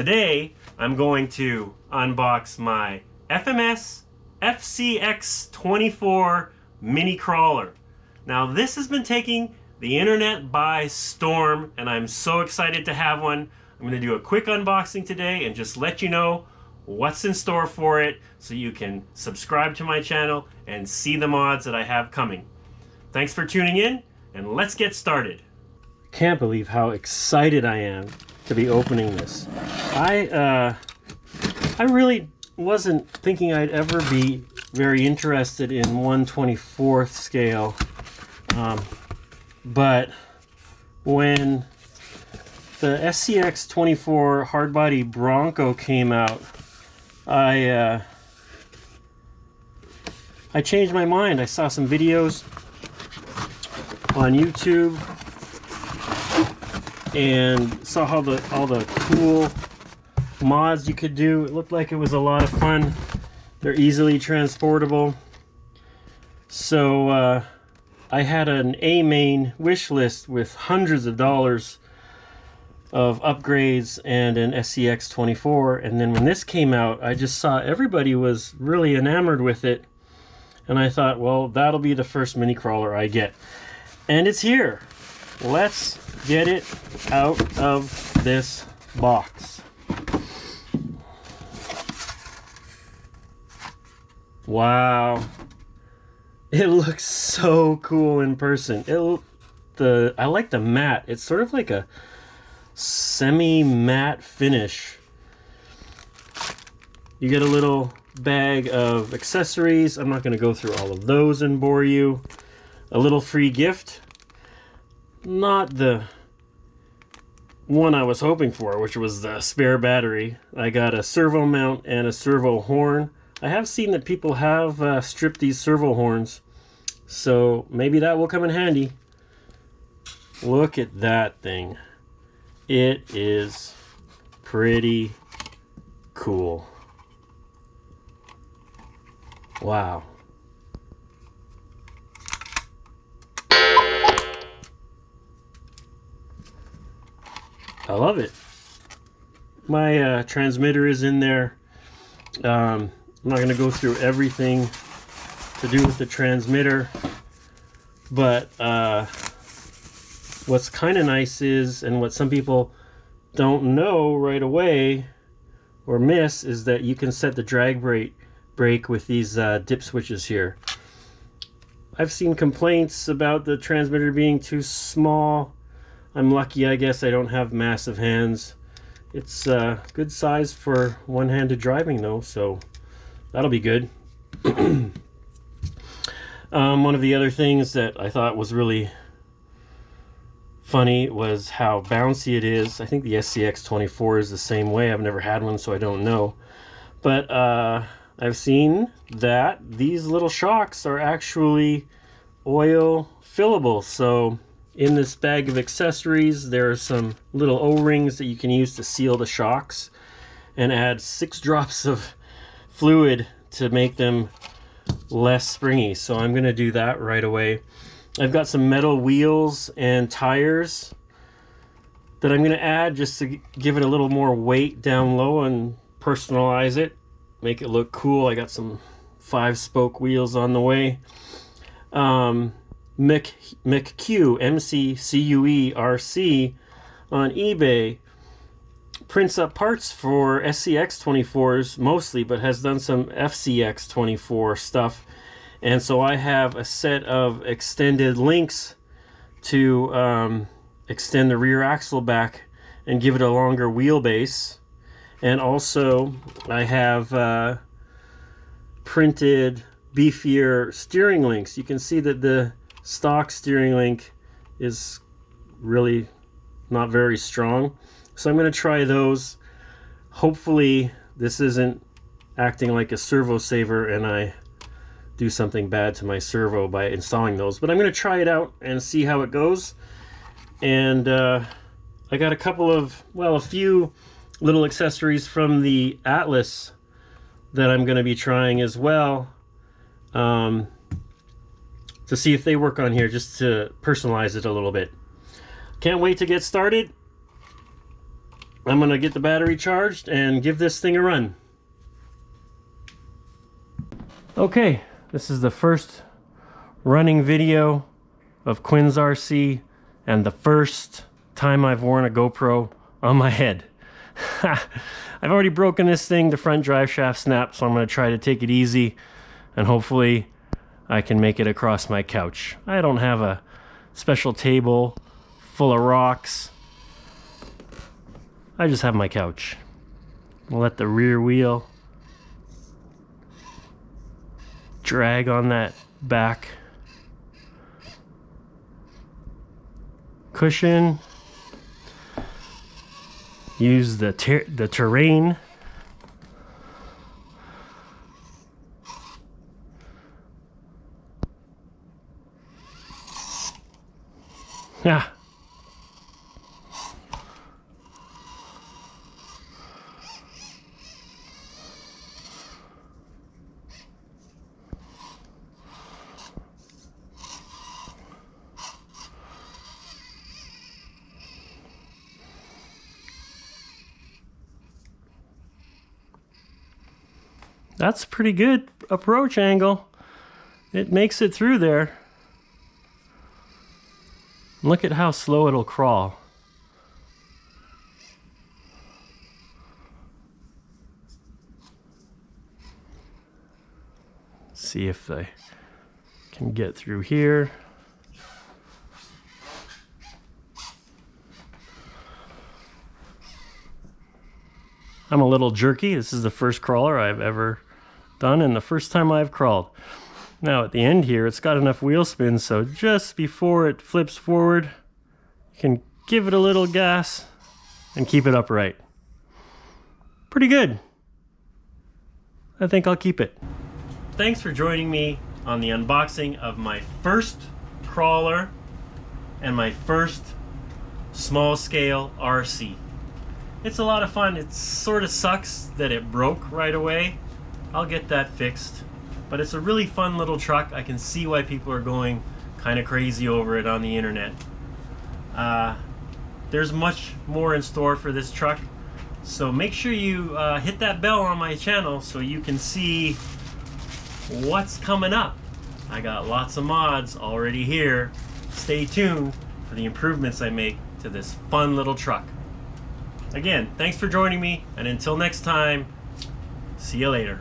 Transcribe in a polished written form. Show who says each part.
Speaker 1: Today, I'm going to unbox my FMS FCX24 mini crawler. Now, this has been taking the internet by storm, and I'm so excited to have one. I'm going to do a quick unboxing today and just let you know what's in store for it so you can subscribe to my channel and see the mods that I have coming. Thanks for tuning in, and let's get started. Can't believe how excited I am to be opening this. I really wasn't thinking I'd ever be very interested in 1/24th scale, but when the FCX24 hardbody Bronco came out, I changed my mind. I saw some videos on YouTube and saw how all the cool mods you could do. It looked like it was a lot of fun. They're easily transportable. So I had an A-main wish list with hundreds of dollars of upgrades and an FCX24, and then when this came out, I just saw everybody was really enamored with it, and I thought, well, that'll be the first mini crawler I get. And it's here. Let's get it out of this box. Wow. It looks so cool in person. I like the matte. It's sort of like a semi-matte finish. You get a little bag of accessories. I'm not going to go through all of those and bore you. A little free gift. Not the one I was hoping for, which was the spare battery. I got a servo mount and a servo horn. I have seen that people have stripped these servo horns, so maybe that will come in handy. Look at that thing. It is pretty cool. Wow. I love it. My transmitter is in there. I'm not going to go through everything to do with the transmitter, but what's kind of nice is, and what some people don't know right away or miss, is that you can set the drag brake with these dip switches here. I've seen complaints about the transmitter being too small. I'm lucky, I guess. I don't have massive hands. It's good size for one-handed driving though, so that'll be good. One of the other things that I thought was really funny was how bouncy it is. I think the FCX24 is the same way. I've never had one, so I don't know. But I've seen that these little shocks are actually oil fillable. So in this bag of accessories, there are some little O-rings that you can use to seal the shocks and add 6 drops of fluid to make them less springy. So I'm going to do that right away. I've got some metal wheels and tires that I'm going to add just to give it a little more weight down low and personalize it, make it look cool. I got some 5-spoke wheels on the way. McCue, MCCUE-RC on eBay prints up parts for SCX24s mostly, but has done some FCX24 stuff. And so I have a set of extended links to extend the rear axle back and give it a longer wheelbase. And also I have printed beefier steering links. You can see that the stock steering link is really not very strong, so I'm going to try those. Hopefully this isn't acting like a servo saver and I do something bad to my servo by installing those, but I'm going to try it out and see how it goes. And I got a few little accessories from the Atlas that I'm going to be trying as well. To see if they work on here, just to personalize it a little bit. Can't wait to get started. I'm going to get the battery charged and give this thing a run. Okay, this is the first running video of Quinn's RC and the first time I've worn a GoPro on my head. I've already broken this thing, the front drive shaft snapped, so I'm going to try to take it easy and hopefully I can make it across my couch. I don't have a special table full of rocks. I just have my couch. We'll let the rear wheel drag on that back cushion. Use the terrain. Yeah. That's a pretty good approach angle. It makes it through there. Look at how slow it'll crawl. See if I can get through here. I'm a little jerky. This is the first crawler I've ever done and the first time I've crawled. Now at the end here, it's got enough wheel spin, so just before it flips forward, you can give it a little gas and keep it upright. Pretty good. I think I'll keep it. Thanks for joining me on the unboxing of my first crawler and my first small scale RC. It's a lot of fun. It sort of sucks that it broke right away. I'll get that fixed. But it's a really fun little truck. I can see why people are going kind of crazy over it on the internet. There's much more in store for this truck. So make sure you hit that bell on my channel so you can see what's coming up. I got lots of mods already here. Stay tuned for the improvements I make to this fun little truck. Again, thanks for joining me, and until next time, see you later.